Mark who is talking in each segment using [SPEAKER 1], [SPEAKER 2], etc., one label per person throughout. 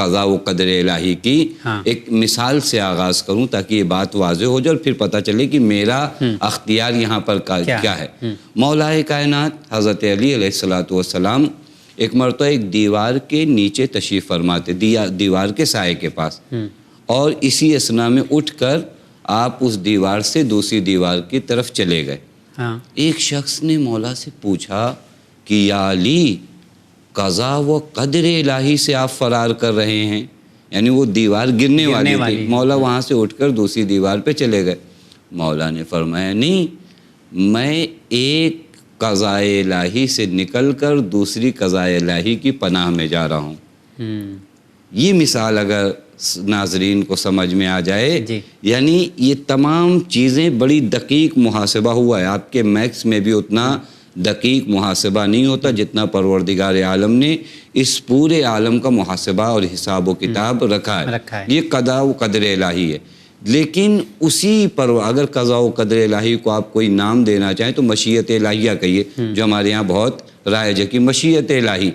[SPEAKER 1] قضا و قدر الہی کی ایک مثال سے آغاز کروں تاکہ یہ بات واضح ہو جائے اور پھر پتہ چلے کہ میرا اختیار یہاں پر کیا ہے۔ مولا کائنات حضرت علی علیہ السلام ایک مرتبہ ایک دیوار کے نیچے تشریف فرماتے، دیوار کے سائے کے پاس، اور اسی اثنا میں اٹھ کر آپ اس دیوار سے دوسری دیوار کی طرف چلے گئے۔ ایک شخص نے مولا سے پوچھا کہ یا علی، قضا و قدر الہی سے آپ فرار کر رہے ہیں، یعنی وہ دیوار گرنے والی تھی، مولا وہاں سے اٹھ کر دوسری دیوار پہ چلے گئے۔ مولا نے فرمایا نہیں، میں ایک قضاء الہی سے نکل کر دوسری قضاء الہی کی پناہ میں جا رہا ہوں۔ یہ مثال اگر ناظرین کو سمجھ میں آ جائے، یعنی یہ تمام چیزیں بڑی دقیق محاسبہ ہوا ہے۔ آپ کے میکس میں بھی اتنا دقیق محاسبہ نہیں ہوتا جتنا پروردگار عالم نے اس پورے عالم کا محاسبہ اور حساب و کتاب رکھا ہے۔ یہ قضاء و قدر الہی ہے، لیکن اسی پر اگر قضاء و قدر الہی کو آپ کوئی نام دینا چاہیں تو مشیت الہیہ کہیے، جو ہمارے یہاں بہت رائج ہے کہ مشیت الہی،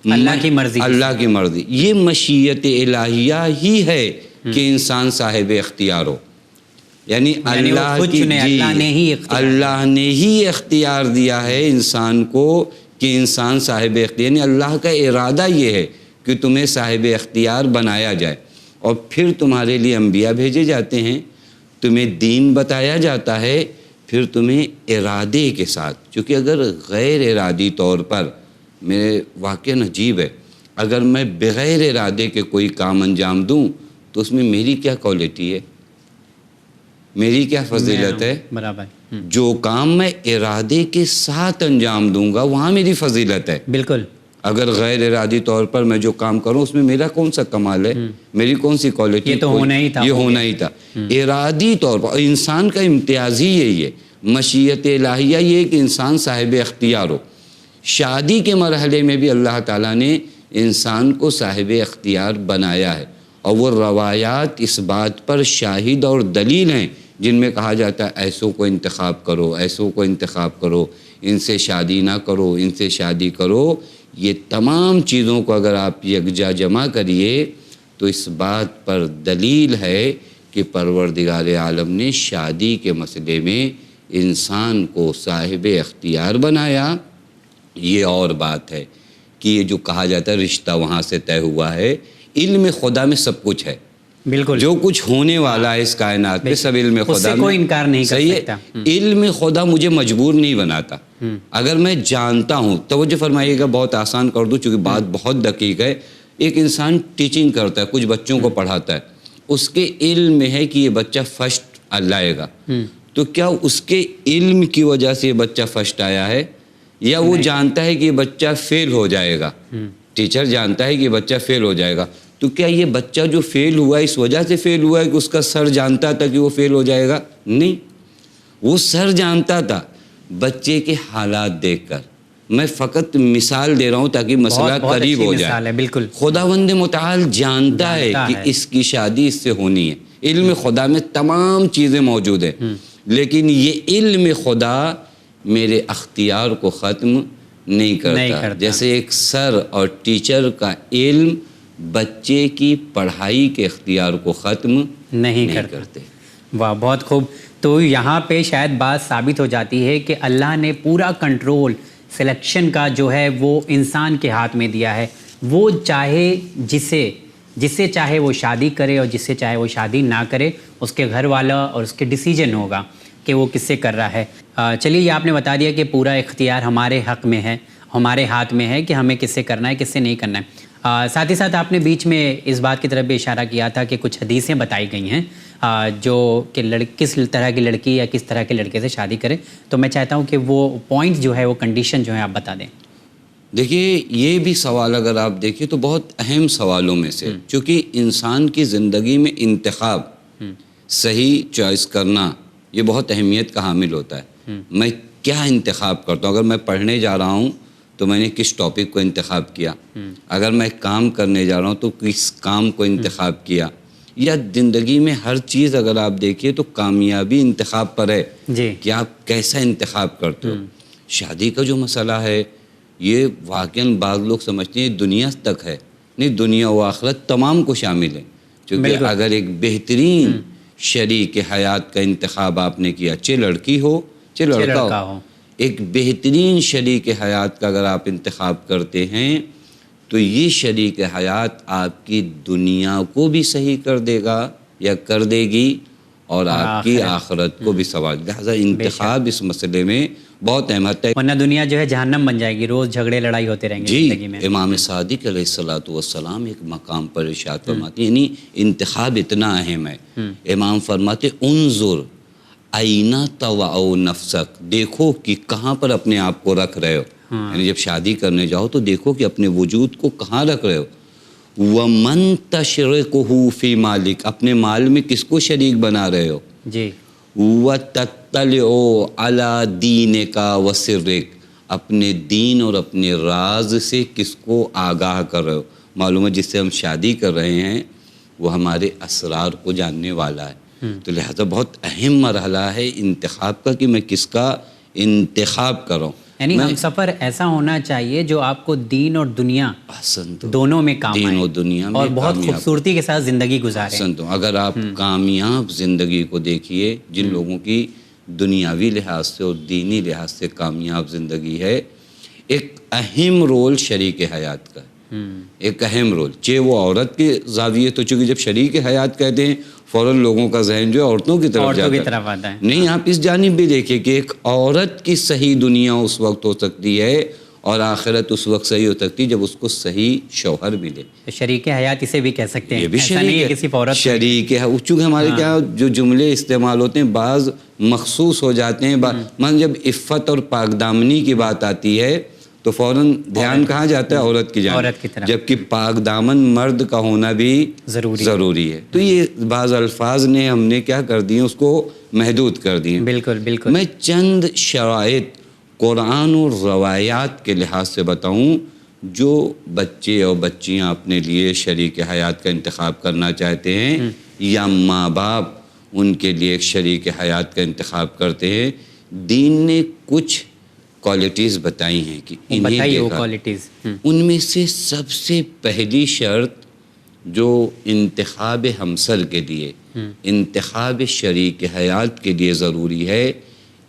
[SPEAKER 2] اللہ کی مرضی،
[SPEAKER 1] اللہ کی مرضی۔ یہ مشیت الہیہ ہی ہے کہ انسان صاحب اختیار ہو، یعنی اللہ نے ہی اختیار دیا ہے انسان کو کہ انسان صاحب اختیار، یعنی اللہ کا ارادہ یہ ہے کہ تمہیں صاحب اختیار بنایا جائے، اور پھر تمہارے لیے انبیاء بھیجے جاتے ہیں، تمہیں دین بتایا جاتا ہے، پھر تمہیں ارادے کے ساتھ، چونکہ اگر غیر ارادی طور پر، میرے واقعہ عجیب ہے، اگر میں بغیر ارادے کے کوئی کام انجام دوں تو اس میں میری کیا کوالٹی ہے، میری کیا فضیلت ہے؟
[SPEAKER 2] برابر۔
[SPEAKER 1] جو کام میں ارادے کے ساتھ انجام دوں گا وہاں میری فضیلت ہے۔
[SPEAKER 2] بالکل۔
[SPEAKER 1] اگر غیر ارادی طور پر میں جو کام کروں اس میں میرا کون سا کمال ہے، میری کون سی کوالٹی؟
[SPEAKER 2] یہ تو ہونا ہی تھا،
[SPEAKER 1] یہ ہونا ہی تھا۔ ارادی طور پر انسان کا امتیاز ہی یہی ہے، مشیت الہیہ یہ ہے کہ انسان صاحب اختیار ہو۔ شادی کے مرحلے میں بھی اللہ تعالیٰ نے انسان کو صاحب اختیار بنایا ہے، اور وہ روایات اس بات پر شاہد اور دلیل ہیں جن میں کہا جاتا ہے ایسوں کو انتخاب کرو، ایسوں کو انتخاب کرو، ان سے شادی نہ کرو، ان سے شادی کرو۔ یہ تمام چیزوں کو اگر آپ یکجا جمع کریے تو اس بات پر دلیل ہے کہ پروردگار عالم نے شادی کے مسئلے میں انسان کو صاحب اختیار بنایا۔ یہ اور بات ہے کہ یہ جو کہا جاتا ہے رشتہ وہاں سے طے ہوا ہے، علم خدا میں سب کچھ ہے،
[SPEAKER 2] بالکل،
[SPEAKER 1] جو کچھ ہونے والا ہے اس کائنات میں سب علم خدا میں،
[SPEAKER 2] کوئی انکار نہیں کر سکتا۔
[SPEAKER 1] علم خدا مجھے مجبور نہیں بناتا، اگر میں جانتا ہوں، توجہ فرمائیے گا، بہت آسان کر دوں چونکہ بات بہت دقیق ہے۔ ایک انسان ٹیچنگ کرتا ہے، کچھ بچوں کو پڑھاتا ہے، اس کے علم میں ہے کہ یہ بچہ فرسٹ لائے گا، تو کیا اس کے علم کی وجہ سے یہ بچہ فرسٹ آیا ہے، یا وہ جانتا ہے کہ یہ بچہ فیل ہو جائے گا؟ ٹیچر جانتا ہے کہ یہ بچہ فیل ہو جائے گا، تو کیا یہ بچہ جو فیل ہوا ہے اس وجہ سے فیل ہوا ہے کہ اس کا سر جانتا تھا کہ وہ فیل ہو جائے گا؟ نہیں، وہ سر جانتا تھا بچے کے حالات دیکھ کر۔ میں فقط مثال دے رہا ہوں تاکہ مسئلہ قریب ہو جائے۔
[SPEAKER 2] بالکل،
[SPEAKER 1] خداوند متعال جانتا ہے کہ اس کی شادی اس سے ہونی ہے، علم خدا میں تمام چیزیں موجود ہیں، لیکن یہ علم خدا میرے اختیار کو ختم نہیں کرتا۔ جیسے ایک سر اور ٹیچر کا علم بچے کی پڑھائی کے اختیار کو ختم نہیں کرتے۔
[SPEAKER 2] واہ، بہت خوب۔ تو یہاں پہ شاید بات ثابت ہو جاتی ہے کہ اللہ نے پورا کنٹرول سلیکشن کا جو ہے وہ انسان کے ہاتھ میں دیا ہے، وہ چاہے جس سے چاہے وہ شادی کرے اور جس سے چاہے وہ شادی نہ کرے، اس کے گھر والا اور اس کے ڈیسیجن ہوگا کہ وہ کس سے کر رہا ہے۔ چلیے، یہ آپ نے بتا دیا کہ پورا اختیار ہمارے حق میں ہے، ہمارے ہاتھ میں ہے کہ ہمیں کس سے کرنا ہے، کس سے نہیں کرنا ہے۔ ساتھ ہی ساتھ آپ نے بیچ میں اس بات کی طرف بھی اشارہ کیا تھا کہ کچھ حدیثیں بتائی گئی ہیں جو کہ کس طرح کی لڑکی یا کس طرح کے لڑکے سے شادی کرے، تو میں چاہتا ہوں کہ وہ پوائنٹ جو ہے، وہ کنڈیشن جو ہے آپ بتا دیں۔
[SPEAKER 1] دیکھیے، یہ بھی سوال اگر آپ دیکھیں تو بہت اہم سوالوں میں سے، چونکہ انسان کی زندگی میں انتخاب، صحیح چوائس کرنا، یہ بہت اہمیت کا حامل ہوتا ہے۔ میں کیا انتخاب کرتا ہوں؟ اگر میں پڑھنے جا رہا ہوں تو میں نے کس ٹاپک کو انتخاب کیا، اگر میں کام کرنے جا رہا ہوں تو کس کام کو انتخاب کیا، یا زندگی میں ہر چیز اگر آپ دیکھیے تو کامیابی انتخاب پر ہے کہ آپ کیسا انتخاب کرتے ہو۔ شادی کا جو مسئلہ ہے یہ واقعاً بعض لوگ سمجھتے ہیں دنیا تک ہے، نہیں دنیا و آخرت تمام کو شامل ہے، کیونکہ اگر ایک بہترین شریک حیات کا انتخاب آپ نے کیا، چاہے لڑکی ہو چاہے لڑکا ہو، ایک بہترین شریک حیات کا اگر آپ انتخاب کرتے ہیں تو یہ شریک حیات آپ کی دنیا کو بھی صحیح کر دے گا یا کر دے گی، اور آپ کی آخرت کو بھی سنوار۔ لہٰذا انتخاب اس مسئلے میں بہت اہمیت ہے،
[SPEAKER 2] ورنہ دنیا جو ہے جہنم بن جائے گی، روز جھگڑے لڑائی ہوتے رہیں گے زندگی میں۔
[SPEAKER 1] امام صادق علیہ الصلوۃ والسلام ایک مقام پر ارشاد فرماتے ہیں، یعنی انتخاب اتنا اہم ہے، امام فرماتے انظر اینہ تضع نفسک، دیکھو کہ کہاں پر اپنے آپ کو رکھ رہے ہو، یعنی جب شادی کرنے جاؤ تو دیکھو کہ اپنے وجود کو کہاں رکھ رہے ہو، وَمَن تَشْرِكُهُ فِي مَالِكَ، اپنے مال میں کس کو شریک بنا رہے ہو،
[SPEAKER 2] جی،
[SPEAKER 1] وَتَطَّلِعُ عَلَى دِينِكَ وَسِرِّكَ، اپنے دین اور اپنے راز سے کس کو آگاہ کر رہے ہو۔ معلوم ہے جس سے ہم شادی کر رہے ہیں وہ ہمارے اسرار کو جاننے والا ہے، تو لہذا بہت اہم مرحلہ ہے انتخاب کا کہ میں کس کا انتخاب کروں۔
[SPEAKER 2] یعنی ہم سفر ایسا ہونا چاہیے جو آپ کو دین اور دنیا دونوں میں کام آئے،
[SPEAKER 1] دین اور دنیا میں
[SPEAKER 2] اور بہت خوبصورتی کے ساتھ زندگی گزارے۔
[SPEAKER 1] اگر آپ کامیاب زندگی کو دیکھیے، جن لوگوں کی دنیاوی لحاظ سے اور دینی لحاظ سے کامیاب زندگی ہے، ایک اہم رول شریک حیات کا ہے، ایک اہم رول، چاہے وہ عورت کے زاویے، تو چونکہ جب شریک حیات کہتے ہیں فوراً لوگوں کا ذہن جو ہے عورتوں کی طرف جاتا ہے، نہیں آپ اس جانب بھی دیکھیں کہ ایک عورت کی صحیح دنیا اس وقت ہو سکتی ہے اور آخرت اس وقت صحیح ہو سکتی ہے جب اس کو صحیح شوہر ملے۔
[SPEAKER 2] شریک حیات اسے بھی کہہ سکتے ہیں،
[SPEAKER 1] یہ بھی
[SPEAKER 2] شریک
[SPEAKER 1] ہے، چونکہ ہمارے کیا جو جملے استعمال ہوتے ہیں بعض مخصوص ہو جاتے ہیں، مثلا جب عفت اور پاک دامنی کی بات آتی ہے تو فوراً دھیان کہاں جاتا ہے، عورت کی جانب، جبکہ پاک دامن مرد کا ہونا بھی ضروری ہے۔ تو یہ بعض الفاظ نے ہم نے کیا کر دیے، اس کو محدود کر دیے۔
[SPEAKER 2] بالکل بالکل۔
[SPEAKER 1] میں چند شرائط قرآن اور روایات کے لحاظ سے بتاؤں جو بچے اور بچیاں اپنے لیے شریک حیات کا انتخاب کرنا چاہتے ہیں یا ماں باپ ان کے لیے ایک شریک حیات کا انتخاب کرتے ہیں، دین نے کچھ کوالٹیز بتائی ہیں کہ انہیں دیکھا۔ ان میں سے سب سے پہلی شرط جو انتخاب ہمسر کے لیے، انتخاب شریک حیات کے لیے ضروری ہے،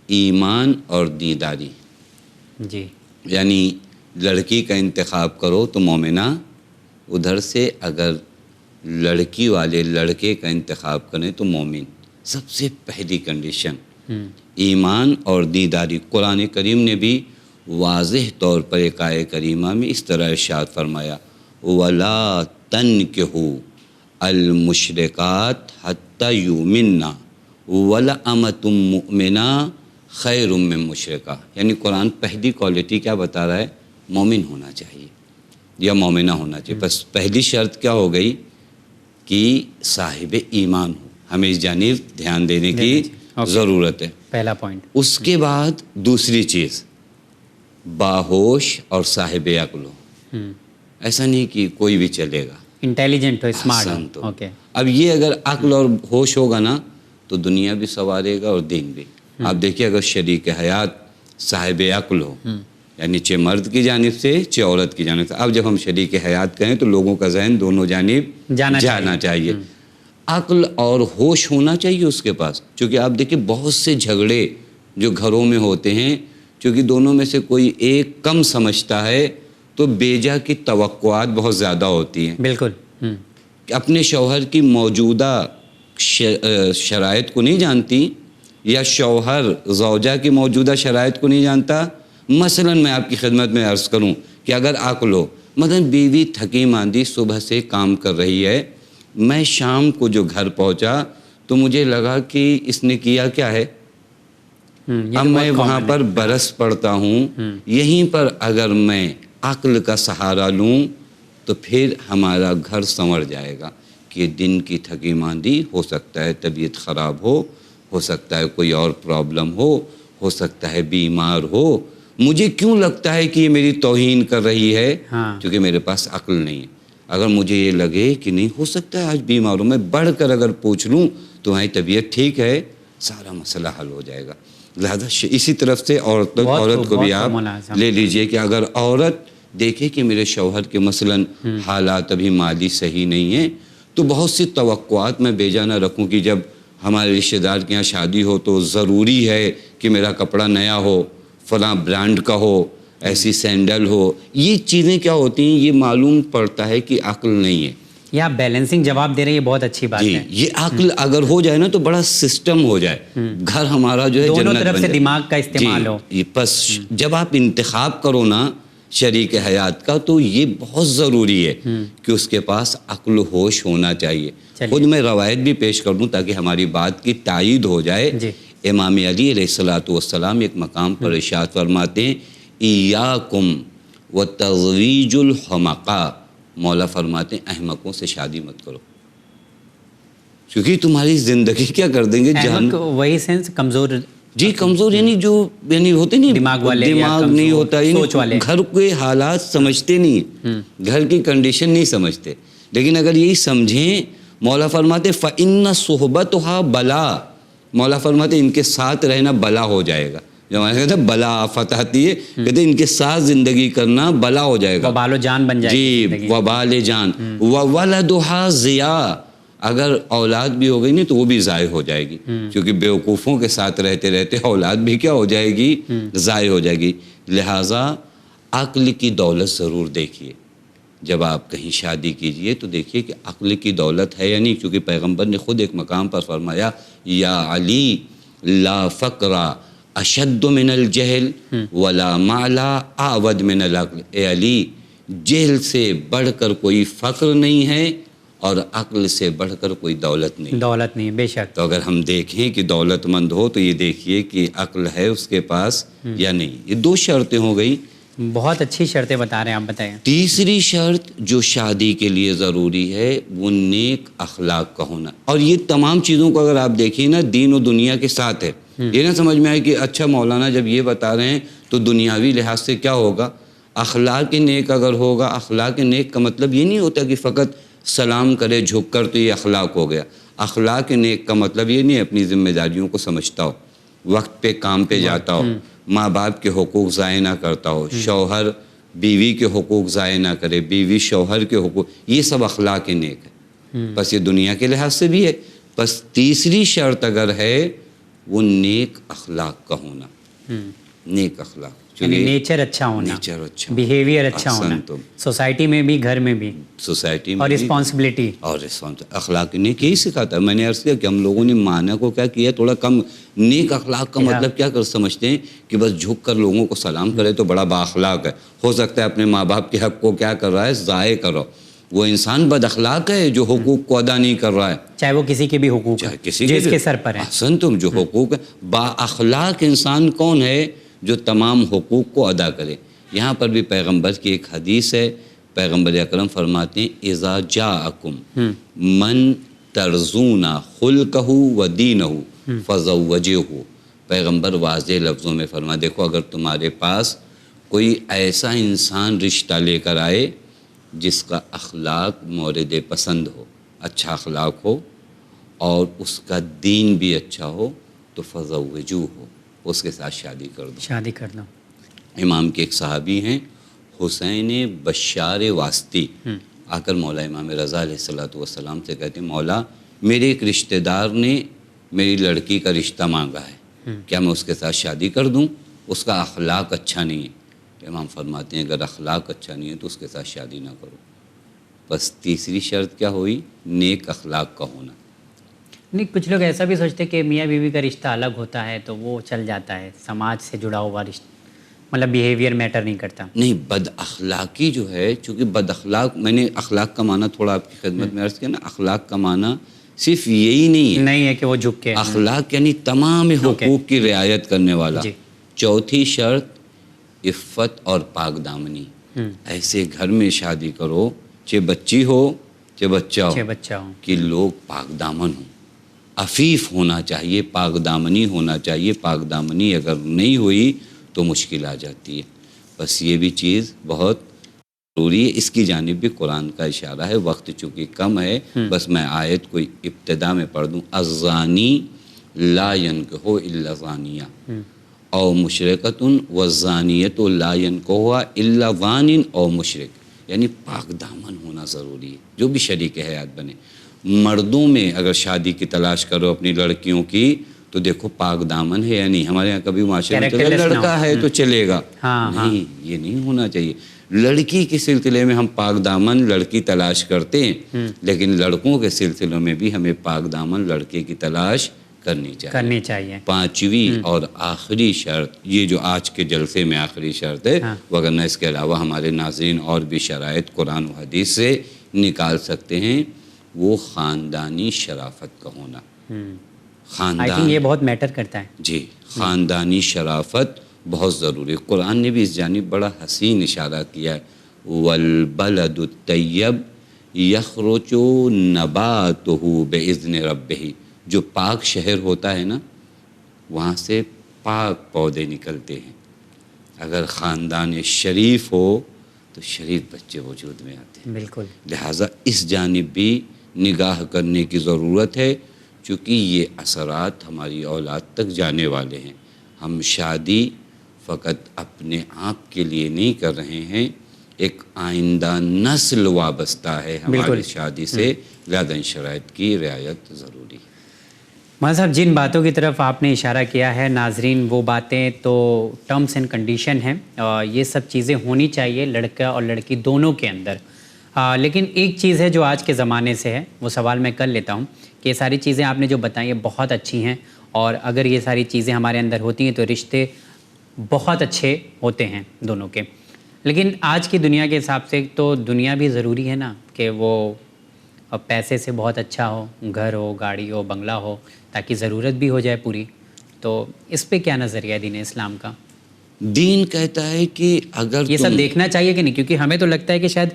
[SPEAKER 1] ایمان اور دینداری۔
[SPEAKER 2] جی،
[SPEAKER 1] یعنی لڑکی کا انتخاب کرو تو مومنہ، ادھر سے اگر لڑکی والے لڑکے کا انتخاب کریں تو مومن۔ سب سے پہلی کنڈیشن ایمان اور دینداری۔ قرآن کریم نے بھی واضح طور پر ایک آیہ کریمہ میں اس طرح ارشاد فرمایا، وَلَا تَنْكِحُوا الْمُشْرِكَاتِ حَتَّى يُؤْمِنَّ وَلَأَمَةٌ مُؤْمِنَةٌ خَيْرٌ مِّن مُشْرِكَةٍ۔ یعنی قرآن پہلی کوالٹی کیا بتا رہا ہے، مومن ہونا چاہیے یا مومنہ ہونا چاہیے۔ بس پہلی شرط کیا ہو گئی کہ صاحب ایمان ہو، ہمیں اس جانب دھیان دینے کی ضرورت ہے، پہلا پوائنٹ۔ اس کے بعد دوسری چیز باہوش اور صاحب عقل ہو، ایسا نہیں کہ کوئی بھی چلے گا،
[SPEAKER 2] انٹیلیجنٹ ہو، اسمارٹ ہو۔
[SPEAKER 1] اب یہ اگر عقل اور ہوش ہوگا نا تو دنیا بھی سنوارے گا اور دین بھی۔ آپ دیکھیے اگر شریک حیات صاحب عقل ہو، یعنی چاہے مرد کی جانب سے چاہے عورت کی جانب سے، اب جب ہم شریک حیات کہیں تو لوگوں کا ذہن دونوں جانب جانا چاہیے، عقل اور ہوش ہونا چاہیے اس کے پاس۔ چونکہ آپ دیکھیں بہت سے جھگڑے جو گھروں میں ہوتے ہیں، چونکہ دونوں میں سے کوئی ایک کم سمجھتا ہے تو بیجا کی توقعات بہت زیادہ ہوتی ہیں۔
[SPEAKER 2] بالکل،
[SPEAKER 1] کہ اپنے شوہر کی موجودہ شرائط کو نہیں جانتی یا شوہر زوجہ کی موجودہ شرائط کو نہیں جانتا۔ مثلا میں آپ کی خدمت میں عرض کروں کہ اگر عقل ہو، مثلا بیوی تھکی ماندی صبح سے کام کر رہی ہے، میں شام کو جو گھر پہنچا تو مجھے لگا کہ اس نے کیا کیا ہے، اب میں وہاں پر برس پڑتا ہوں۔ یہیں پر اگر میں عقل کا سہارا لوں تو پھر ہمارا گھر سنور جائے گا کہ دن کی تھکی ماندی، ہو سکتا ہے طبیعت خراب ہو سکتا ہے کوئی اور پرابلم ہو سکتا ہے بیمار ہو، مجھے کیوں لگتا ہے کہ یہ میری توہین کر رہی ہے، کیونکہ میرے پاس عقل نہیں ہے۔ اگر مجھے یہ لگے کہ نہیں ہو سکتا ہے آج بیمار ہوں، میں بڑھ کر اگر پوچھ لوں تمہاری طبیعت ٹھیک ہے، سارا مسئلہ حل ہو جائے گا۔ لہذا اسی طرف سے عورت کو بھی آپ لے لیجئے کہ اگر عورت دیکھے کہ میرے شوہر کے مثلاً حالات ابھی مالی صحیح نہیں ہیں، تو بہت سی توقعات میں بے جا نہ رکھوں کہ جب ہمارے رشتہ دار کے یہاں شادی ہو تو ضروری ہے کہ میرا کپڑا نیا ہو، فلاں برانڈ کا ہو، ایسی سینڈل ہو. یہ چیزیں کیا ہوتی ہیں، یہ معلوم پڑتا ہے کہ عقل نہیں ہے.
[SPEAKER 2] یہ آپ بیلنسنگ جواب دے رہے ہیں، یہ بہت اچھی بات ہے.
[SPEAKER 1] یہ عقل اگر ہو جائے نا تو بڑا سسٹم ہو جائے، گھر ہمارا جو ہے
[SPEAKER 2] دونوں
[SPEAKER 1] جنت
[SPEAKER 2] طرف
[SPEAKER 1] بن
[SPEAKER 2] سے
[SPEAKER 1] جائے.
[SPEAKER 2] دماغ کا استعمال ہو.
[SPEAKER 1] بس جب آپ انتخاب کرو نا شریک حیات کا تو یہ بہت ضروری ہے کہ اس کے پاس عقل و ہوش ہونا چاہیے. خود میں روایت بھی پیش کر دوں تاکہ ہماری بات کی تائید ہو جائے. امام علی علیہ الصلوۃ والسلام ایک مقام پر ارشاد فرماتے ہیں ایاکم وتزویج الحمقاء، مولا فرماتے ہیں احمقوں سے شادی مت کرو کیونکہ تمہاری زندگی کیا کر دیں گے
[SPEAKER 2] احمق وہی سینس کمزور،
[SPEAKER 1] کمزور یعنی جو یعنی ہوتے نہیں،
[SPEAKER 2] دماغ
[SPEAKER 1] نہیں ہوتا،
[SPEAKER 2] سوچ والے،
[SPEAKER 1] گھر کے حالات سمجھتے نہیں، گھر کی کنڈیشن نہیں سمجھتے. لیکن اگر یہی سمجھیں، مولا فرماتے فَإِنَّ صُحْبَتُهَا بَلَا، مولا فرماتے ان کے ساتھ رہنا بلا ہو جائے گا. جو ہمارے کہتے ہیں بلا آفت آتی ہے، کہتے ہیں ان کے ساتھ زندگی کرنا بلا ہو جائے گا،
[SPEAKER 2] وبال و جان بن جائے گا.
[SPEAKER 1] جی وبال جان. وَوَلَدُهَا ضِيَاء، اگر اولاد بھی ہو گئی نہیں تو وہ بھی ضائع ہو جائے گی، کیونکہ بیوقوفوں کے ساتھ رہتے رہتے اولاد بھی کیا ہو جائے گی، ضائع ہو جائے گی. لہٰذا عقل کی دولت ضرور دیکھیے جب آپ کہیں شادی کیجئے تو دیکھیے کہ عقل کی دولت ہے یا نہیں، کیونکہ پیغمبر نے خود ایک مقام پر فرمایا یا علی لا فقر اشد من الجہل ولا مال اعوج من العقل. اے علی، جہل سے بڑھ کر کوئی فقر نہیں ہے اور عقل سے بڑھ کر کوئی دولت نہیں.
[SPEAKER 2] بے شک.
[SPEAKER 1] تو اگر ہم دیکھیں کہ دولت مند ہو تو یہ دیکھیے کہ عقل ہے اس کے پاس یا نہیں. یہ دو شرطیں ہو گئی.
[SPEAKER 2] بہت اچھی شرطیں بتا رہے ہیں آپ، بتائیں.
[SPEAKER 1] تیسری شرط جو شادی کے لیے ضروری ہے وہ نیک اخلاق کا ہونا. اور یہ تمام چیزوں کو اگر آپ دیکھیں نا دین و دنیا کے ساتھ ہے. یہ نہ سمجھ میں آئے کہ اچھا مولانا جب یہ بتا رہے ہیں تو دنیاوی لحاظ سے کیا ہوگا. اخلاق نیک اگر ہوگا، اخلاق نیک کا مطلب یہ نہیں ہوتا کہ فقط سلام کرے جھک کر تو یہ اخلاق ہو گیا. اخلاق نیک کا مطلب یہ نہیں اپنی ذمہ داریوں کو سمجھتا ہو، وقت پہ کام پہ جاتا ہو، ماں باپ کے حقوق ضائع نہ کرتا ہو، شوہر بیوی کے حقوق ضائع نہ کرے، بیوی شوہر کے حقوق، یہ سب اخلاق نیک ہے. بس یہ دنیا کے لحاظ سے بھی ہے. بس تیسری شرط اگر ہے وہ نیک اخلاق کا ہونا. نیک اخلاق
[SPEAKER 2] یعنی نیچر اچھا ہونا،
[SPEAKER 1] نیچر اچھا،
[SPEAKER 2] بیہیویئر اچھا ہونا، سوسائٹی میں بھی، گھر میں بھی،
[SPEAKER 1] سوسائٹی میں
[SPEAKER 2] اور رسپانسبلٹی.
[SPEAKER 1] اخلاق نیک یہی سکھاتا ہے. میں نے عرض کیا کہ ہم لوگوں نے معنی کو کیا کیا تھوڑا کم. نیک اخلاق کا مطلب کیا کر سمجھتے ہیں کہ بس جھک کر لوگوں کو سلام کرے تو بڑا با اخلاق ہے. ہو سکتا ہے اپنے ماں باپ کے حق کو کیا کر رہا ہے، ضائع کرو. وہ انسان بد اخلاق ہے جو حقوق کو ادا نہیں کر رہا ہے،
[SPEAKER 2] چاہے وہ کسی کے بھی حقوق
[SPEAKER 1] چاہے کسی
[SPEAKER 2] جس کے سر پر ہے.
[SPEAKER 1] احسن تم جو حقوق ہے. با اخلاق انسان کون ہے؟ جو تمام حقوق کو ادا کرے. یہاں پر بھی پیغمبر کی ایک حدیث ہے، پیغمبر اکرم فرماتے ہیں اذا جاءکم من ترضون خلقہ و دینہ فزوجوہ. پیغمبر واضح لفظوں میں فرما دیکھو اگر تمہارے پاس کوئی ایسا انسان رشتہ لے کر آئے جس کا اخلاق مورد پسند ہو، اچھا اخلاق ہو اور اس کا دین بھی اچھا ہو تو فزوجوہ ہو، اس کے ساتھ شادی کر دو. امام کے ایک صحابی ہیں حسین بشار واسطی، آ کر مولا امام رضا علیہ الصلوۃ والسلام سے کہتے ہیں مولا میرے ایک رشتہ دار نے میری لڑکی کا رشتہ مانگا ہے، کیا میں اس کے ساتھ شادی کر دوں؟ اس کا اخلاق اچھا نہیں ہے. امام فرماتے ہیں اگر اخلاق اچھا نہیں ہے تو اس کے ساتھ شادی نہ کرو. بس تیسری شرط کیا ہوئی؟ نیک اخلاق کا ہونا.
[SPEAKER 2] نہیں، کچھ لوگ ایسا بھی سوچتے کہ میاں بیوی کا رشتہ الگ ہوتا ہے تو وہ چل جاتا ہے، سماج سے جڑا ہوا رشتہ، مطلب بیہیویئر میٹر نہیں کرتا. نہیں،
[SPEAKER 1] بد اخلاقی جو ہے، چونکہ بد اخلاق، میں نے اخلاق کا معنی تھوڑا آپ کی خدمت میں عرض کیا نا، اخلاق کا معنی صرف یہی نہیں ہے
[SPEAKER 2] کہ وہ جھک کے.
[SPEAKER 1] اخلاق یعنی تمام حقوق کی رعایت کرنے والا. چوتھی شرط عفت اور پاک دامنی. ایسے گھر میں شادی کرو چاہے بچی ہو چاہے بچہ ہو کہ لوگ پاک دامن ہوں. عفیف ہونا چاہیے، پاک دامنی ہونا چاہیے. پاک دامنی اگر نہیں ہوئی تو مشکل آ جاتی ہے. بس یہ بھی چیز بہت ضروری ہے. اس کی جانب بھی قرآن کا اشارہ ہے. وقت چونکہ کم ہے بس میں آیت کو ابتدا میں پڑھ دوں. الزانی لا ینکحو الا زانیہ. او مشرکۃ والزانیۃ لا ینکحها الا زان او مشرک، یعنی پاک دامن ہونا ضروری ہے جو بھی شریک حیات بنے۔ مردوں میں اگر شادی کی تلاش کرو اپنی لڑکیوں کی تو دیکھو پاک دامن ہے یا نہیں۔ ہمارے یہاں کبھی معاشرے میں لڑکا ہے تو چلے گا، نہیں، یہ نہیں ہونا چاہیے۔ لڑکی کے سلسلے میں ہم پاک دامن لڑکی تلاش کرتے ہیں، لیکن لڑکوں کے سلسلے میں بھی ہمیں پاک دامن لڑکے کی تلاش کرنی چاہیے۔ پانچویں اور آخری شرط، یہ جو آج کے جلسے میں آخری شرط ہے، وگرنہ اس کے علاوہ ہمارے ناظرین اور بھی شرائط قرآن و حدیث سے نکال سکتے ہیں، وہ خاندانی شرافت کا ہونا۔ خاندان
[SPEAKER 2] یہ بہت میٹر کرتا ہے
[SPEAKER 1] جی، خاندانی شرافت بہت ضروری ہے۔ قرآن نے بھی اس جانب بڑا حسین اشارہ کیا ہے، والبلد الطیب یخرج نباتہ باذن ربہ، جو پاک شہر ہوتا ہے نا، وہاں سے پاک پودے نکلتے ہیں۔ اگر خاندان شریف ہو تو شریف بچے وجود میں آتے ہیں۔
[SPEAKER 2] بالکل،
[SPEAKER 1] لہٰذا اس جانب بھی نگاہ کرنے کی ضرورت ہے، چونکہ یہ اثرات ہماری اولاد تک جانے والے ہیں۔ ہم شادی فقط اپنے آپ کے لیے نہیں کر رہے ہیں، ایک آئندہ نسل وابستہ ہے ہماری شادی سے، لہذا ان شرائط کی رعایت ضروری ہے۔
[SPEAKER 2] مولانا صاحب، جن باتوں کی طرف آپ نے اشارہ کیا ہے ناظرین، وہ باتیں تو ٹرمز اینڈ کنڈیشن ہیں، یہ سب چیزیں ہونی چاہیے لڑکا اور لڑکی دونوں کے اندر۔ لیکن ایک چیز ہے جو آج کے زمانے سے ہے، وہ سوال میں کر لیتا ہوں کہ یہ ساری چیزیں آپ نے جو بتائیں یہ بہت اچھی ہیں، اور اگر یہ ساری چیزیں ہمارے اندر ہوتی ہیں تو رشتے بہت اچھے ہوتے ہیں دونوں کے۔ لیکن آج کی دنیا کے حساب سے تو دنیا بھی ضروری ہے نا، کہ وہ پیسے سے بہت اچھا ہو، گھر ہو، گاڑی ہو، بنگلہ ہو، تاکہ ضرورت بھی ہو جائے پوری۔ تو اس پہ کیا نظریہ ہے دین اسلام کا؟
[SPEAKER 1] دین کہتا ہے کہ اگر
[SPEAKER 2] یہ سب دیکھنا چاہیے کہ نہیں، کیونکہ ہمیں تو لگتا ہے کہ شاید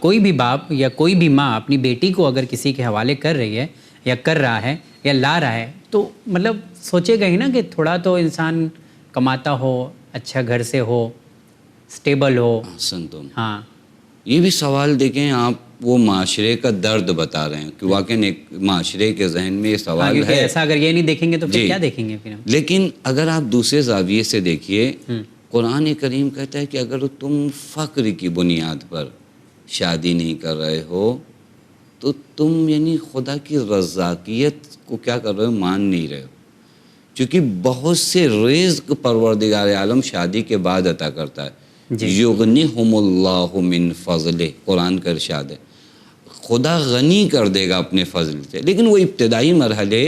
[SPEAKER 2] کوئی بھی باپ یا کوئی بھی ماں اپنی بیٹی کو اگر کسی کے حوالے کر رہی ہے یا کر رہا ہے یا لا رہا ہے تو مطلب سوچے گا ہی نا کہ تھوڑا تو انسان کماتا ہو، اچھا گھر سے ہو، سٹیبل ہو۔ ہاں،
[SPEAKER 1] یہ بھی سوال دیکھیں آپ، وہ معاشرے کا درد بتا رہے ہیں کہ واقعی ایک معاشرے کے ذہن میں یہ سوال ہے۔
[SPEAKER 2] ایسا اگر یہ نہیں دیکھیں گے تو پھر کیا دیکھیں گے پھر ہم؟
[SPEAKER 1] لیکن اگر آپ دوسرے زاویے سے دیکھیے، قرآن کریم کہتا ہے کہ اگر تم فقر کی بنیاد پر شادی نہیں کر رہے ہو تو تم یعنی خدا کی رزاقیت کو کیا کر رہے ہو، مان نہیں رہے ہو، کیونکہ بہت سے رزق پروردگار عالم شادی کے بعد عطا کرتا ہے۔ یغنیہم اللہ من فضلہ، قرآن کا ارشاد ہے، خدا غنی کر دے گا اپنے فضل سے، لیکن وہ ابتدائی مرحلے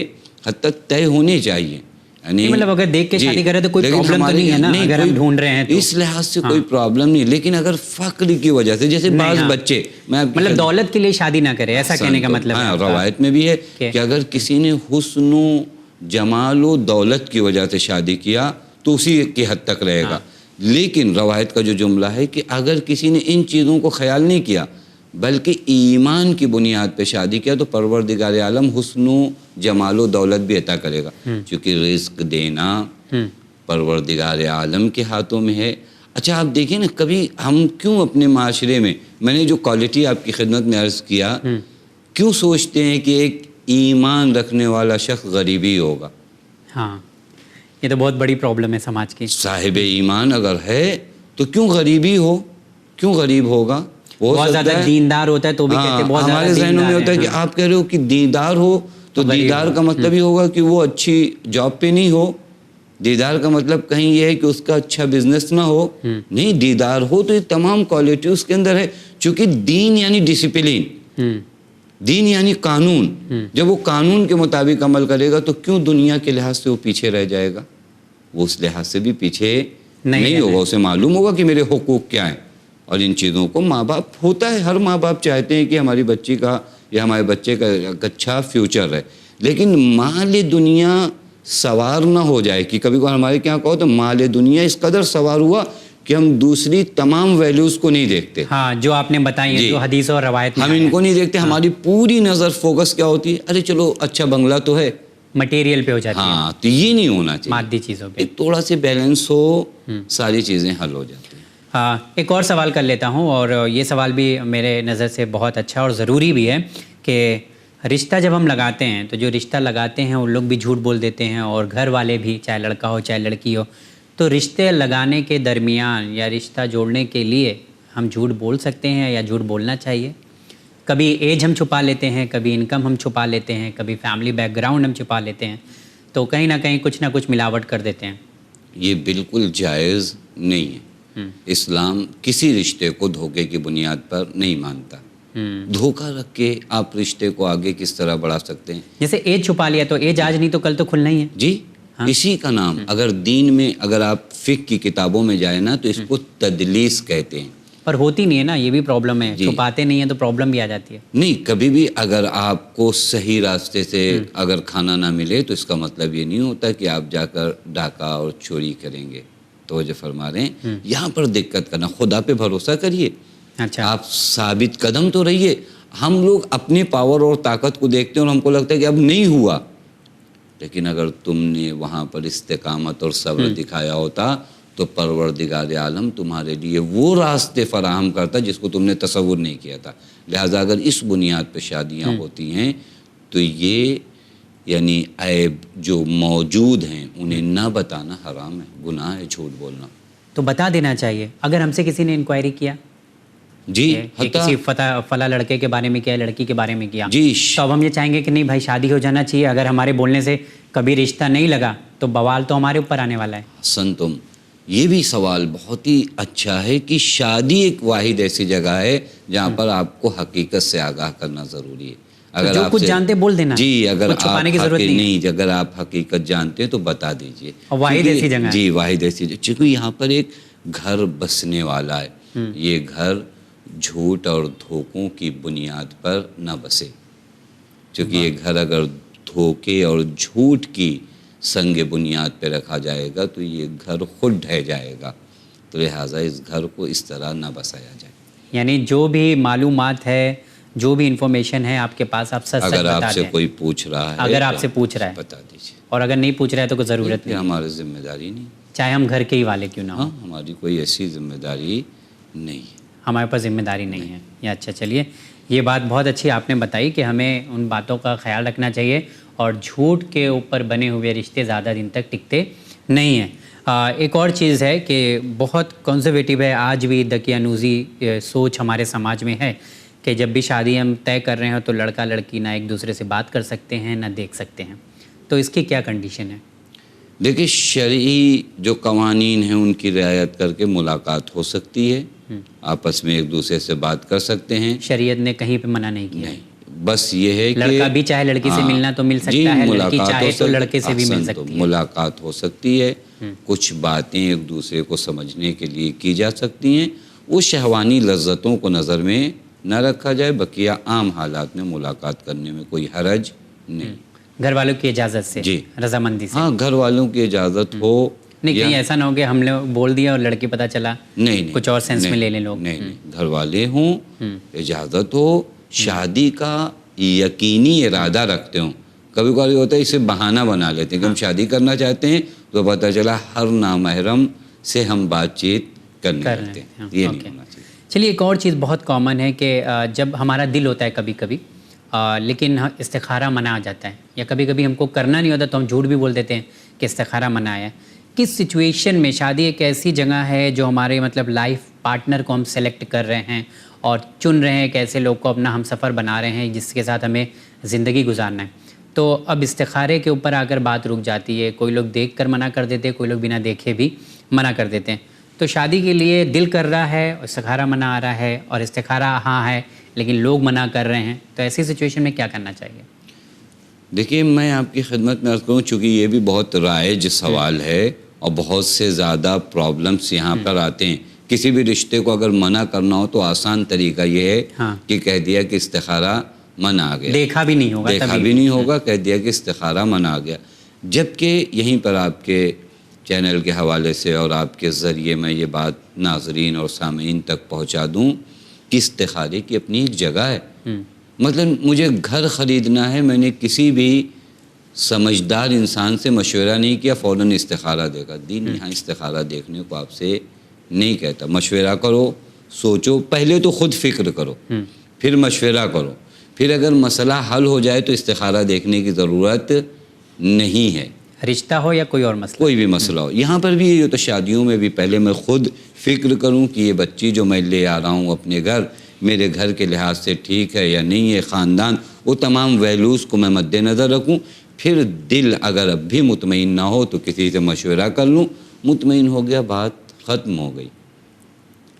[SPEAKER 1] حد تک طے ہونے چاہیے۔ یعنی
[SPEAKER 2] مطلب اگر دیکھ کے شادی کرے تو کوئی پرابلم تو نہیں ہے نا، اگر ہم ڈھونڈ رہے ہیں تو
[SPEAKER 1] اس لحاظ سے کوئی پرابلم نہیں، لیکن اگر فقر کی وجہ سے، جیسے بعض بچے،
[SPEAKER 2] مطلب دولت کے لیے شادی نہ کرے، ایسا کہنے کا مطلب ہے؟
[SPEAKER 1] روایت میں بھی ہے کہ اگر کسی نے حسن و جمال و دولت کی وجہ سے شادی کیا تو اسی کی حد تک رہے گا، لیکن روایت کا جو جملہ ہے کہ اگر کسی نے ان چیزوں کو خیال نہیں کیا بلکہ ایمان کی بنیاد پہ شادی کیا تو پروردگار عالم حسن و جمال و دولت بھی عطا کرے گا، کیونکہ رزق دینا پروردگار عالم کے ہاتھوں میں ہے۔ اچھا آپ دیکھیں نا، کبھی ہم کیوں اپنے معاشرے میں نے جو کوالٹی آپ کی خدمت میں عرض کیا، کیوں سوچتے ہیں کہ ایک ایمان رکھنے والا شخص غریبی ہوگا؟
[SPEAKER 2] ہاں، یہ تو بہت بڑی پرابلم ہے سماج کی۔
[SPEAKER 1] صاحب ایمان اگر ہے تو کیوں غریبی ہو، کیوں غریب ہوگا؟
[SPEAKER 2] بہت زیادہ دیندار ہوتا ہے تو بھی کہتے ہیں بہت زیادہ
[SPEAKER 1] ہمارے ذہنوں میں ہوتا ہے کہ آپ کہہ رہے ہو کہ دیندار ہو تو دیدار کا مطلب یہ ہوگا کہ وہ اچھی جاب پہ نہیں ہو، دیدار کا مطلب کہیں یہ ہے کہ اس کا اچھا بزنس نہ ہو، نہیں، دیدار ہو تو یہ تمام کوالٹی اس کے اندر ہے، چونکہ دین یعنی ڈسپلین، دین یعنی قانون، جب وہ قانون کے مطابق عمل کرے گا تو کیوں دنیا کے لحاظ سے وہ پیچھے رہ جائے گا؟ وہ اس لحاظ سے بھی پیچھے نہیں ہوگا، اسے معلوم ہوگا کہ میرے حقوق کیا ہیں، اور ان چیزوں کو ماں باپ ہوتا ہے، ہر ماں باپ چاہتے ہیں کہ ہماری بچی کا یا ہمارے بچے کا اچھا فیوچر ہے، لیکن مال دنیا سوار نہ ہو جائے کہ کبھی کبھار ہمارے کیا کہو تو مال دنیا اس قدر سوار ہوا کہ ہم دوسری تمام ویلیوز کو نہیں دیکھتے۔
[SPEAKER 2] ہاں، جو آپ نے بتائی ہیں، جو حدیث اور روایت میں
[SPEAKER 1] ہم ان کو نہیں دیکھتے، ہماری پوری نظر فوکس کیا ہوتی ہے، ارے چلو اچھا بنگلہ تو ہے،
[SPEAKER 2] مٹیریل پہ ہو جاتی ہے۔
[SPEAKER 1] ہاں، تو یہ نہیں ہونا چاہیے،
[SPEAKER 2] مادی چیزوں پہ
[SPEAKER 1] تھوڑا سے بیلنس ہو، ساری چیزیں حل ہو جاتی ہیں۔
[SPEAKER 2] ہاں، ایک اور سوال کر لیتا ہوں، اور یہ سوال بھی میرے نظر سے بہت اچھا اور ضروری بھی ہے کہ رشتہ جب ہم لگاتے ہیں تو جو رشتہ لگاتے ہیں وہ لوگ بھی جھوٹ بول دیتے ہیں، اور گھر والے بھی، چاہے لڑکا ہو چاہے لڑکی ہو، تو رشتے لگانے کے درمیان یا رشتہ جوڑنے کے لیے ہم جھوٹ بول سکتے ہیں یا جھوٹ بولنا چاہیے؟ کبھی ایج ہم چھپا لیتے ہیں، کبھی انکم ہم چھپا لیتے ہیں، کبھی فیملی بیک گراؤنڈ ہم چھپا لیتے ہیں، تو کہیں نہ کہیں کچھ نہ کچھ ملاوٹ کر دیتے ہیں۔
[SPEAKER 1] یہ بالکل جائز نہیں ہے۔ اسلام کسی رشتے کو دھوکے کی بنیاد پر نہیں مانتا۔ دھوکہ رکھ کے آپ رشتے کو آگے کس طرح بڑھا سکتے ہیں؟
[SPEAKER 2] جیسے ایج چھپا لیا تو ایج آج نہیں تو کل تو کھلنا ہی ہے۔
[SPEAKER 1] جی، اسی کا نام اگر دین میں اگر آپ فقہ کی کتابوں میں جائیں نا تو اس کو تدلیس کہتے ہیں۔
[SPEAKER 2] پر ہوتی نہیں ہے نا، یہ بھی پرابلم ہے، چھپاتے نہیں ہیں تو پرابلم بھی آ جاتی ہے۔
[SPEAKER 1] نہیں، کبھی بھی اگر آپ کو صحیح راستے سے اگر کھانا نہ ملے تو اس کا مطلب یہ نہیں ہوتا کہ آپ جا کر ڈاکہ اور چوری کریں گے۔ توجہ فرما رہے ہیں، یہاں پر دقت کرنا، خدا پہ بھروسہ کریے،
[SPEAKER 2] اچھا
[SPEAKER 1] آپ ثابت قدم تو رہیے۔ ہم لوگ اپنے پاور اور طاقت کو دیکھتے ہیں اور ہم کو لگتا ہے کہ اب نہیں ہوا، لیکن اگر تم نے وہاں پر استقامت اور صبر دکھایا ہوتا تو پروردگار عالم تمہارے لیے وہ راستے فراہم کرتا جس کو تم نے تصور نہیں کیا تھا۔ لہٰذا اگر اس بنیاد پہ شادیاں ہوتی ہیں تو یہ یعنی عیب جو موجود ہیں انہیں نہ بتانا حرام ہے، گناہ ہے جھوٹ بولنا۔
[SPEAKER 2] تو بتا دینا چاہیے۔ اگر ہم سے کسی نے انکوائری کیا
[SPEAKER 1] جی،
[SPEAKER 2] کہ کسی فلاں لڑکے کے بارے میں کیا، لڑکی کے بارے میں کیا،
[SPEAKER 1] جی،
[SPEAKER 2] تو اب ہم یہ چاہیں گے کہ نہیں بھائی شادی ہو جانا چاہیے، اگر ہمارے بولنے سے کبھی رشتہ نہیں لگا تو بوال تو ہمارے اوپر آنے والا ہے۔
[SPEAKER 1] حسن، تم یہ بھی سوال بہت ہی اچھا ہے کہ شادی ایک واحد ایسی جگہ ہے جہاں پر آپ کو حقیقت سے آگاہ کرنا ضروری ہے۔ اگر
[SPEAKER 2] جو
[SPEAKER 1] آپ
[SPEAKER 2] کچھ جانتے بول دینا،
[SPEAKER 1] جی، اگر
[SPEAKER 2] کچھ چھپانے کی
[SPEAKER 1] آپ
[SPEAKER 2] ضرورت نہیں،
[SPEAKER 1] اگر آپ حقیقت جانتے ہیں تو بتا دیجئے۔
[SPEAKER 2] واحد ایسی جگہ ہے۔
[SPEAKER 1] جی، واحد ایسی جگہ، چونکہ یہاں پر ایک گھر بسنے والا ہے، یہ گھر جھوٹ اور دھوکوں کی بنیاد پر نہ بسے، چونکہ یہ گھر اگر دھوکے اور جھوٹ کی سنگ بنیاد پہ رکھا جائے گا تو یہ گھر خود ڈھہ جائے گا، تو لہٰذا اس گھر کو اس طرح نہ بسایا جائے۔
[SPEAKER 2] یعنی جو بھی معلومات ہے، جو بھی انفارمیشن ہے آپ کے پاس، آپ سچ
[SPEAKER 1] اگر
[SPEAKER 2] بتا
[SPEAKER 1] آپ سے
[SPEAKER 2] دیں۔
[SPEAKER 1] کوئی پوچھ رہا ہے،
[SPEAKER 2] اگر آپ سے پوچھ رہا ہے
[SPEAKER 1] بتا دیجیے،
[SPEAKER 2] اور اگر نہیں پوچھ رہا ہے تو کوئی ضرورت
[SPEAKER 1] یہ
[SPEAKER 2] نہیں،
[SPEAKER 1] ہماری ذمہ داری نہیں،
[SPEAKER 2] چاہے ہم گھر کے ہی والے کیوں نہ ہوں،
[SPEAKER 1] ہاں، ہماری کوئی ایسی ذمہ داری نہیں ہے،
[SPEAKER 2] ہمارے پاس ذمہ داری نہیں ہے۔ یہ اچھا، چلیے یہ بات بہت اچھی آپ نے بتائی کہ ہمیں ان باتوں کا خیال رکھنا چاہیے، اور جھوٹ کے اوپر بنے ہوئے رشتے زیادہ دن تک ٹکتے نہیں ہیں۔ ایک اور چیز ہے کہ بہت کنزرویٹو ہے آج بھی، دقیانوسی سوچ ہمارے سماج میں ہے کہ جب بھی شادی ہم طے کر رہے ہوں تو لڑکا لڑکی نہ ایک دوسرے سے بات کر سکتے ہیں نہ دیکھ سکتے ہیں، تو اس کی کیا کنڈیشن ہے؟
[SPEAKER 1] دیکھیں، شرعی جو قوانین ہیں ان کی رعایت کر کے ملاقات ہو سکتی ہے، آپس میں ایک دوسرے سے بات کر سکتے ہیں،
[SPEAKER 2] شریعت نے کہیں پہ منع نہیں کیا ہے۔
[SPEAKER 1] بس یہ ہے کہ
[SPEAKER 2] لڑکا بھی چاہے لڑکی سے ملنا تو مل سکتا ہے، لڑکی چاہے تو لڑکے سے بھی مل سکتی ہے،
[SPEAKER 1] ملاقات ہو سکتی ہے، کچھ باتیں ایک دوسرے کو سمجھنے کے لیے کی جا سکتی ہیں، وہ شہوانی لذتوں کو نظر میں نہ رکھا جائے، بقیہ عام حالات میں ملاقات کرنے میں کوئی حرج نہیں،
[SPEAKER 2] گھر والوں کی اجازت سے،
[SPEAKER 1] جی،
[SPEAKER 2] رضامندی سے۔
[SPEAKER 1] ہاں، گھر والوں کی اجازت ہو،
[SPEAKER 2] نہیں کہیں ایسا نہ ہو کہ ہم نے بول دیا اور لڑکی پتہ چلا
[SPEAKER 1] نہیں،
[SPEAKER 2] کچھ اور سینس میں لے لیں لوگ۔
[SPEAKER 1] نہیں، گھر والے ہوں، اجازت ہو، شادی کا یقینی ارادہ رکھتے ہوں۔ کبھی کبھی ہوتا ہے اسے بہانہ بنا لیتے ہیں کہ ہم شادی کرنا چاہتے ہیں تو پتہ چلا ہر نامحرم سے ہم بات چیت کرنے لگتے ہیں، یہ نہیں ہونا چاہیے۔
[SPEAKER 2] چلیے ایک اور چیز بہت کامن ہے کہ جب ہمارا دل ہوتا ہے کبھی کبھی لیکن استخارہ منع آ جاتا ہے، یا کبھی کبھی ہم کو کرنا نہیں ہوتا تو ہم جھوٹ بھی بول دیتے ہیں کہ استخارہ منع ہے۔ کس سچویشن میں شادی ایک ایسی جگہ ہے جو ہمارے مطلب لائف پارٹنر کو ہم سلیکٹ کر رہے ہیں اور چن رہے ہیں کہ ایسے لوگ کو اپنا ہم سفر بنا رہے ہیں جس کے ساتھ ہمیں زندگی گزارنا ہے، تو اب استخارے کے اوپر آ کر بات رک جاتی ہے، کوئی لوگ دیکھ کر منع کر دیتے ہیں، کوئی لوگ بنا دیکھے بھی منع کر دیتے ہیں، تو شادی کے لیے دل کر رہا ہے، استخارہ منع آ رہا ہے، اور استخارہ ہاں ہے لیکن لوگ منع کر رہے ہیں، تو ایسی سچویشن میں کیا کرنا چاہیے؟
[SPEAKER 1] دیکھیے، میں آپ کی خدمت میں عرض کروں، چونکہ یہ بھی بہت رائج سوال ہے اور بہت سے زیادہ پرابلمس یہاں پر آتے ہیں۔ کسی بھی رشتے کو اگر منع کرنا ہو تو آسان طریقہ یہ ہے کہ کہہ دیا کہ استخارہ منع آ گیا،
[SPEAKER 2] دیکھا بھی نہیں ہوگا،
[SPEAKER 1] کہہ دیا کہ استخارہ منع آ گیا، جبکہ یہیں پر آپ کے چینل کے حوالے سے اور آپ کے ذریعے میں یہ بات ناظرین اور سامعین تک پہنچا دوں کہ استخارے کی اپنی ایک جگہ ہے۔ مثلا مجھے گھر خریدنا ہے، میں نے کسی بھی سمجھدار انسان سے مشورہ نہیں کیا، فوراً استخارہ دیکھا، دین یہاں استخارہ دیکھنے کو آپ سے نہیں کہتا، مشورہ کرو، سوچو، پہلے تو خود فکر کرو، پھر مشورہ کرو، پھر اگر مسئلہ حل ہو جائے تو استخارہ دیکھنے کی ضرورت نہیں ہے۔
[SPEAKER 2] رشتہ ہو یا کوئی اور مسئلہ،
[SPEAKER 1] کوئی بھی مسئلہ ہو. یہاں پر بھی یہ تو شادیوں میں بھی پہلے میں خود فکر کروں کہ یہ بچی جو میں لے آ رہا ہوں اپنے گھر، میرے گھر کے لحاظ سے ٹھیک ہے یا نہیں ہے، خاندان، وہ تمام ویلیوز کو میں مد نظر رکھوں. پھر دل اگر اب بھی مطمئن نہ ہو تو کسی سے مشورہ کر لوں، مطمئن ہو گیا بات ختم ہو گئی.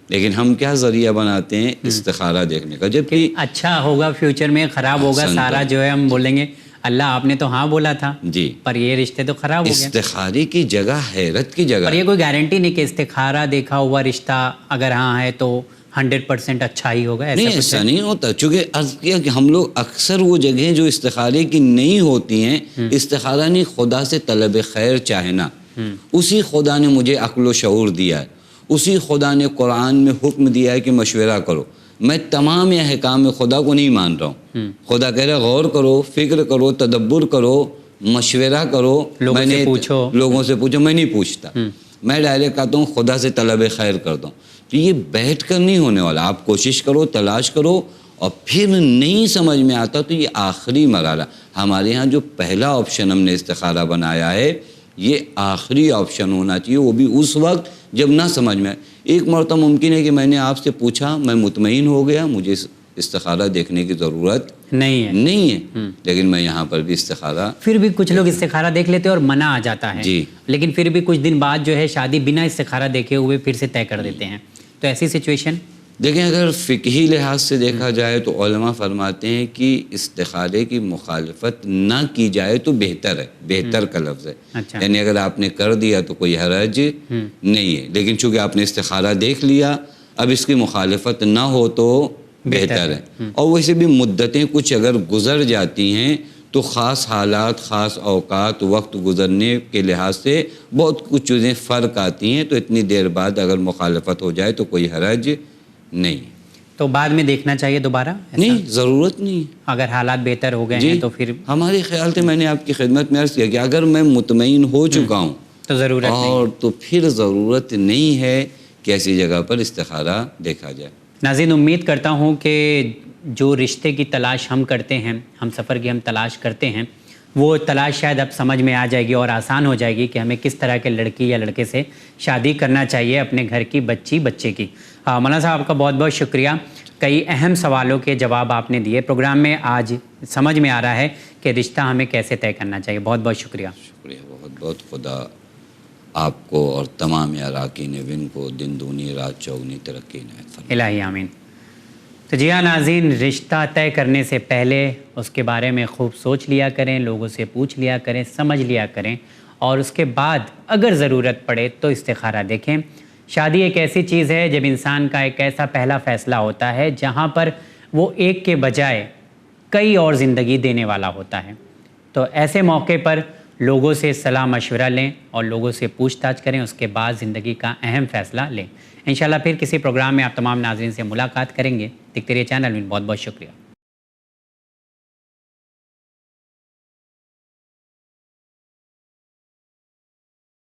[SPEAKER 1] لیکن ہم کیا ذریعہ بناتے ہیں استخارہ دیکھنے کا، جبکہ
[SPEAKER 2] اچھا ہوگا فیوچر میں خراب ہوگا سارا جو ہے ہم بولیں گے اللہ آپ نے تو ہاں بولا تھا
[SPEAKER 1] جی،
[SPEAKER 2] پر یہ رشتے تو خراب ہو گئے.
[SPEAKER 1] استخارے کی جگہ حیرت کی جگہ.
[SPEAKER 2] پر یہ کوئی گارنٹی نہیں کہ استخارہ دیکھا ہوا رشتہ اگر ہاں ہے تو 100% اچھا ہی ہوگا،
[SPEAKER 1] نہیں، ایسا نہیں ہوتا. چونکہ عرض کیا کہ ہم لوگ اکثر وہ جگہیں جو استخارے کی نہیں ہوتی ہیں، استخارہ نہیں، خدا سے طلب خیر چاہنا. اسی خدا نے مجھے عقل و شعور دیا ہے، اسی خدا نے قرآن میں حکم دیا ہے کہ مشورہ کرو. میں تمام احکام خدا کو نہیں مان رہا ہوں. خدا کہہ رہا ہے غور کرو، فکر کرو، تدبر کرو، مشورہ کرو.
[SPEAKER 2] لوگوں سے پوچھو،
[SPEAKER 1] لوگوں سے پوچھو. میں نہیں پوچھتا، میں ڈائریکٹ کہتا ہوں خدا سے طلب خیر کرتا ہوں. تو یہ بیٹھ کر نہیں ہونے والا. آپ کوشش کرو، تلاش کرو، اور پھر نہیں سمجھ میں آتا تو یہ آخری مرحلہ. ہمارے ہاں جو پہلا آپشن ہم نے استخارہ بنایا ہے، یہ آخری آپشن ہونا چاہیے، وہ بھی اس وقت جب نہ سمجھ میں آئے. ایک مرتبہ ممکن ہے کہ میں نے آپ سے پوچھا، میں مطمئن ہو گیا، مجھے استخارہ دیکھنے کی ضرورت نہیں ہے، لیکن میں یہاں پر بھی استخارہ.
[SPEAKER 2] پھر بھی کچھ لوگ استخارہ دیکھ لیتے ہیں اور منع آ جاتا ہے
[SPEAKER 1] جی،
[SPEAKER 2] لیکن پھر بھی کچھ دن بعد جو ہے شادی بنا استخارہ دیکھے ہوئے پھر سے طے کر دیتے ہیں. تو ایسی سچویشن
[SPEAKER 1] دیکھیں اگر فقہی لحاظ سے دیکھا جائے تو علماء فرماتے ہیں کہ استخارے کی مخالفت نہ کی جائے تو بہتر ہے. بہتر کا لفظ ہے، یعنی اگر آپ نے کر دیا تو کوئی حرج نہیں ہے، لیکن چونکہ آپ نے استخارہ دیکھ لیا، اب اس کی مخالفت نہ ہو تو بہتر ہے. اور ویسے بھی مدتیں کچھ اگر گزر جاتی ہیں تو خاص حالات، خاص اوقات، وقت گزرنے کے لحاظ سے بہت کچھ چیزیں فرق آتی ہیں. تو اتنی دیر بعد اگر مخالفت ہو جائے تو کوئی حرج نہیں.
[SPEAKER 2] تو بعد میں دیکھنا چاہیے دوبارہ؟
[SPEAKER 1] نہیں، ضرورت نہیں.
[SPEAKER 2] اگر حالات بہتر ہو گئے ہیں تو پھر
[SPEAKER 1] ہمارے خیال سے میں نے آپ کی خدمت میں عرض کیا کہ اگر میں مطمئن ہو چکا ہوں
[SPEAKER 2] تو ضرورت
[SPEAKER 1] اور تو پھر ضرورت نہیں ہے کہ ایسی جگہ پر استخارہ دیکھا جائے.
[SPEAKER 2] ناظرین، امید کرتا ہوں کہ جو رشتے کی تلاش ہم کرتے ہیں، ہم سفر کی ہم تلاش کرتے ہیں، وہ تلاش شاید اب سمجھ میں آ جائے گی اور آسان ہو جائے گی کہ ہمیں کس طرح کے لڑکی یا لڑکے سے شادی کرنا چاہیے اپنے گھر کی بچے کی. مولانا صاحب آپ کا بہت بہت شکریہ. کئی اہم سوالوں کے جواب آپ نے دیے. پروگرام میں آج سمجھ میں آ رہا ہے کہ رشتہ ہمیں کیسے طے کرنا چاہیے. بہت بہت شکریہ.
[SPEAKER 1] شکریہ بہت بہت. خدا آپ کو اور تمام اراکین ون کو دن دونی رات چوگنی ترقی عنایت فرمائے.
[SPEAKER 2] الہی آمین. تو جی ہاں ناظرین، رشتہ طے کرنے سے پہلے اس کے بارے میں خوب سوچ لیا کریں، لوگوں سے پوچھ لیا کریں، سمجھ لیا کریں، اور اس کے بعد اگر ضرورت پڑے تو استخارہ دیکھیں. شادی ایک ایسی چیز ہے جب انسان کا ایک ایسا پہلا فیصلہ ہوتا ہے جہاں پر وہ ایک کے بجائے کئی اور زندگی دینے والا ہوتا ہے. تو ایسے موقع پر لوگوں سے صلاح مشورہ لیں اور لوگوں سے پوچھ تاچھ کریں، اس کے بعد زندگی کا اہم فیصلہ لیں. انشاءاللہ پھر کسی پروگرام میں آپ تمام ناظرین سے ملاقات کریں گے. دیکھتے رہیے چینل میں. بہت بہت شکریہ.